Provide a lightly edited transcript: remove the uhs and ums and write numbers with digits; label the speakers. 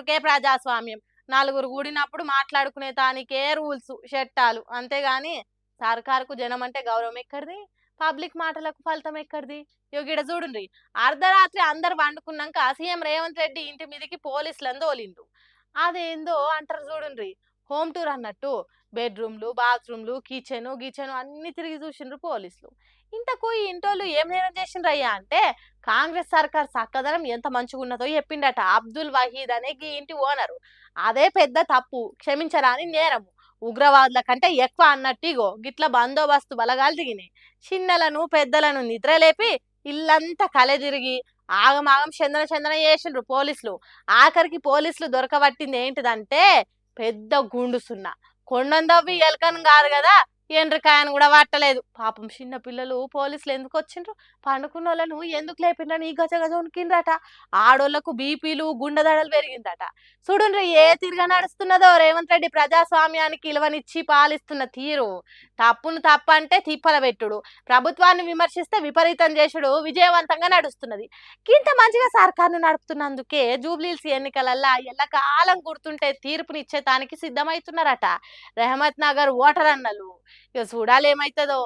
Speaker 1: పేరుకే ప్రజాస్వామ్యం. నలుగురు కూడినప్పుడు మాట్లాడుకునే తానికే రూల్స్, చట్టాలు. అంతేగాని సర్కారుకు జనం అంటే గౌరవం ఎక్కడిది? పబ్లిక్ మాటలకు ఫలితం ఎక్కడిది? ఇగో గిడ చూడుండ్రి. అర్ధరాత్రి అందరు పండుకున్నాక సీఎం రేవంత్ రెడ్డి ఇంటి మీదకి పోలీసులను తోలిండ్రు. అదేందో అంటారు చూడుండ్రి. హోమ్ టూర్ అన్నట్టు బెడ్రూమ్లు, బాత్రూమ్లు, కిచెను గిచెను అన్ని తిరిగి చూసిండ్రు పోలీసులు. ఇంతకు ఈ ఇంటోళ్ళు ఏం నేరం చేసిండ్రయ్యా అంటే కాంగ్రెస్ సర్కార్ చక్కదనం ఎంత మంచిగున్నదో చెప్పిండట అబ్దుల్ వహీద్ అనే గీ ఇంటి ఓనరు. అదే పెద్ద తప్పు, క్షమించరాని నేరము. ఉగ్రవాదుల కంటే ఎక్కువ అన్నట్టు ఇగో గిట్ల బందోబస్తు బలగాలు దిగినాయి. చిన్నలను పెద్దలను నిద్రలేపి ఇల్లంతా కలెదిరిగి ఆగమాగం చందన చందన చేసిండ్రు పోలీసులు. ఆఖరికి పోలీసులు దొరకబట్టింది ఏంటిదంటే పెద్ద గుండు సున్నా. కొండందవ్వి ఎలకను కాదు కదా, ఎండ్రికాయను కూడా పట్టలేదు. పాపం చిన్న పిల్లలు పోలీసులు ఎందుకు వచ్చిండ్రు, పండుకున్న వాళ్ళను ఎందుకు లేపిండ్రని ఈ గజ గజ ఉనికిండ్రట. ఆడోళ్లకు బీపీలు గుండెదడలు పెరిగిందట. చూడుండ్రి ఏ తిరగ నడుస్తున్నదో రేవంత్ రెడ్డి ప్రజాస్వామ్యానికి ఇలువనిచ్చి పాలిస్తున్న తీరు. తప్పును తప్పంటే తిప్పల పెట్టుడు, ప్రభుత్వాన్ని విమర్శిస్తే విపరీతం చేసుడు విజయవంతంగా నడుస్తున్నది. ఇంత మంచిగా సర్కార్ను నడుపుతున్నందుకే జూబ్లీహిల్స్ ఎన్నికలల్లా ఎల్లకాలం గుర్తుంటే తీర్పునిచ్చేతానికి సిద్ధమవుతున్నారట రెహమత్ నగర్ ఓటర్ అన్నలు. ఇక చూడాలి ఏమైతుందో.